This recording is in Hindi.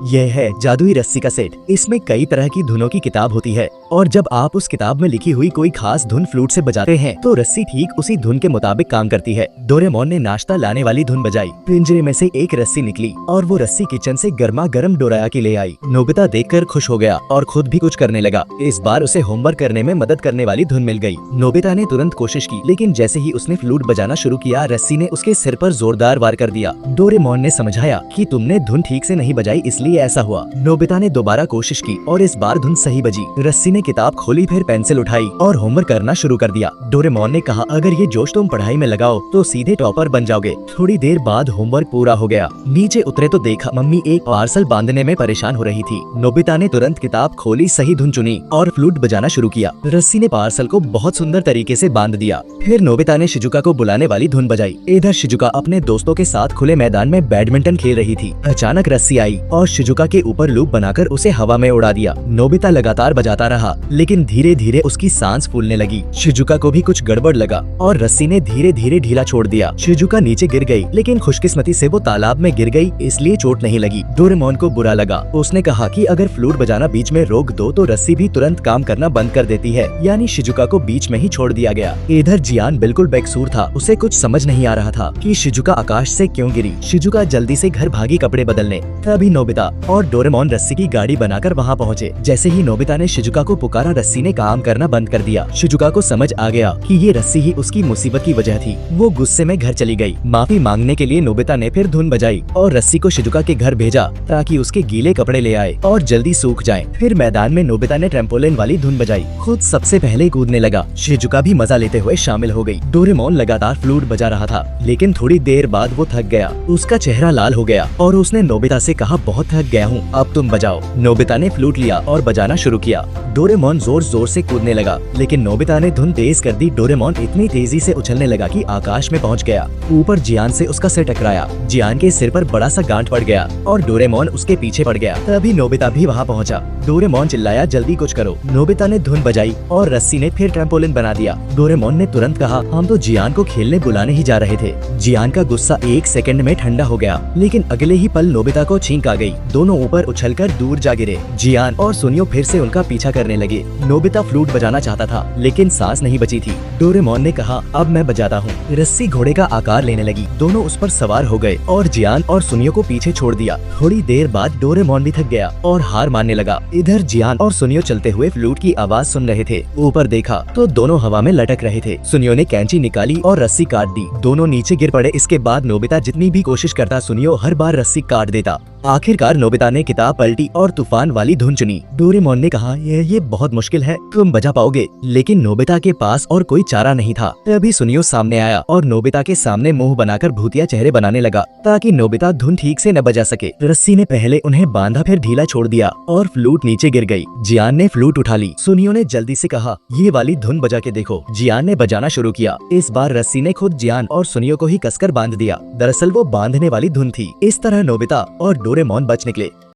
यह है जादुई रस्सी का सेट। इसमें कई तरह की धुनों की किताब होती है और जब आप उस किताब में लिखी हुई कोई खास धुन फ्लूट से बजाते हैं तो रस्सी ठीक उसी धुन के मुताबिक काम करती है। डोरेमोन ने नाश्ता लाने वाली धुन बजाई, पिंजरे में से एक रस्सी निकली और वो रस्सी किचन से गर्मा गर्म डोरायाकी ले आई। नोबिता देखकर खुश हो गया और खुद भी कुछ करने लगा। इस बार उसे होमवर्क करने में मदद करने वाली धुन मिल गई। नोबिता ने तुरंत कोशिश की, लेकिन जैसे ही उसने फ्लूट बजाना शुरू किया रस्सी ने उसके सिर पर जोरदार वार कर दिया। डोरेमोन ने समझाया कि तुमने धुन ठीक से नहीं बजाई इसलिए ऐसा हुआ। नोबिता ने दोबारा कोशिश की और इस बार धुन सही बजी। रस्सी ने किताब खोली, फिर पेंसिल उठाई और होमवर्क करना शुरू कर दिया। डोरेमोन ने कहा, अगर ये जोश तुम पढ़ाई में लगाओ तो सीधे टॉपर बन जाओगे। थोड़ी देर बाद होमवर्क पूरा हो गया। नीचे उतरे तो देखा मम्मी एक पार्सल बांधने में परेशान हो रही थी। नोबिता ने तुरंत किताब खोली, सही धुन चुनी और फ्लूट बजाना शुरू किया। रस्सी ने पार्सल को बहुत सुंदर तरीके से बांध दिया। फिर नोबिता ने शिजुका को बुलाने वाली धुन बजाई। इधर शिजुका अपने दोस्तों के साथ खुले मैदान में बैडमिंटन खेल रही थी। अचानक रस्सी आई और शिजुका के ऊपर लूप बनाकर उसे हवा में उड़ा दिया। नोबिता लगातार बजाता रहा, लेकिन धीरे धीरे उसकी सांस फूलने लगी। शिजुका को भी कुछ गड़बड़ लगा और रस्सी ने धीरे धीरे ढीला छोड़ दिया। शिजुका नीचे गिर गई, लेकिन खुशकिस्मती से वो तालाब में गिर गई, इसलिए चोट नहीं लगी। डोरेमोन को बुरा लगा। उसने कहा कि अगर फ्लूट बजाना बीच में रोक दो तो रस्सी भी तुरंत काम करना बंद कर देती है, यानी शिजुका को बीच में ही छोड़ दिया गया। इधर जियान बिल्कुल बेकसूर था। उसे कुछ समझ नहीं आ रहा था कि शिजुका आकाश से क्यों गिरी। शिजुका जल्दी से घर भागी कपड़े बदलने। तभी नोबिता और डोरेमोन रस्सी की गाड़ी बनाकर वहाँ पहुँचे। जैसे ही नोबिता ने शिजुका को पुकारा रस्सी ने काम करना बंद कर दिया। शिजुका को समझ आ गया कि ये रस्सी ही उसकी मुसीबत की वजह थी। वो गुस्से में घर चली गई। माफी मांगने के लिए नोबिता ने फिर धुन बजाई और रस्सी को शिजुका के घर भेजा ताकि उसके गीले कपड़े ले आए और जल्दी सूख जाएं। फिर मैदान में नोबिता ने ट्रैम्पोलिन वाली धुन बजाई। खुद सबसे पहले कूदने लगा। शिजुका भी मजा लेते हुए शामिल हो गई। डोरेमोन लगातार फ्लूट बजा रहा था, लेकिन थोड़ी देर बाद वो थक गया। उसका चेहरा लाल हो गया और उसने नोबिता से कहा, बहुत थक गया हूँ, अब तुम बजाओ। नोबिता ने फ्लूट लिया और बजाना शुरू किया। डोरेमोन जोर जोर से कूदने लगा, लेकिन नोबिता ने धुन तेज कर दी। डोरेमोन इतनी तेजी से उछलने लगा कि आकाश में पहुंच गया। ऊपर जियान से उसका सिर टकराया। जियान के सिर पर बड़ा सा गांठ पड़ गया और डोरेमोन उसके पीछे पड़ गया। तभी नोबिता भी वहां पहुंचा। डोरेमोन चिल्लाया, जल्दी कुछ करो। नोबिता ने धुन बजाई और रस्सी ने फिर ट्रैम्पोलिन बना दिया। डोरेमोन ने तुरंत कहा, हम तो जियान को खेलने बुलाने ही जा रहे थे। जियान का गुस्सा एक सेकंड में ठंडा हो गया, लेकिन अगले ही पल नोबिता को छींक आ गई। दोनों ऊपर उछलकर दूर जा गिरे। जियान और सुनियो फिर से उनका पीछा करने लगे। नोबिता फ्लूट बजाना चाहता था, लेकिन सांस नहीं बची थी। डोरेमोन ने कहा, अब मैं बजाता हूँ। रस्सी घोड़े का आकार लेने लगी। दोनों उस पर सवार हो गए और जियान और सुनियो को पीछे छोड़ दिया। थोड़ी देर बाद डोरेमोन भी थक गया और हार मानने लगा। इधर जियान और सुनियो चलते हुए फ्लूट की आवाज सुन रहे थे। ऊपर देखा तो दोनों हवा में लटक रहे थे। सुनियो ने कैंची निकाली और रस्सी काट दी। दोनों नीचे गिर पड़े। इसके बाद नोबिता जितनी भी कोशिश करता, सुनियो हर बार रस्सी काट देता। आखिरकार नोबिता ने किताब पलटी और तूफान वाली धुन चुनी। डोरेमोन ने कहा, ये बहुत मुश्किल है, तुम बजा पाओगे? लेकिन नोबिता के पास और कोई चारा नहीं था। तभी सुनियो सामने आया और नोबिता के सामने मुंह बनाकर भूतिया चेहरे बनाने लगा ताकि नोबिता धुन ठीक से न बजा सके। रस्सी ने पहले उन्हें बांधा, फिर ढीला छोड़ दिया और फ्लूट नीचे गिर गई। जियान ने फ्लूट उठा ली। सुनियो ने जल्दी से कहा, ये वाली धुन बजा के देखो। जियान ने बजाना शुरू किया। इस बार रस्सी ने खुद जियान और सुनियो को ही कसकर बांध दिया। दरअसल वो बांधने वाली धुन थी। इस तरह नोबिता और डोरेमोन बच निकले।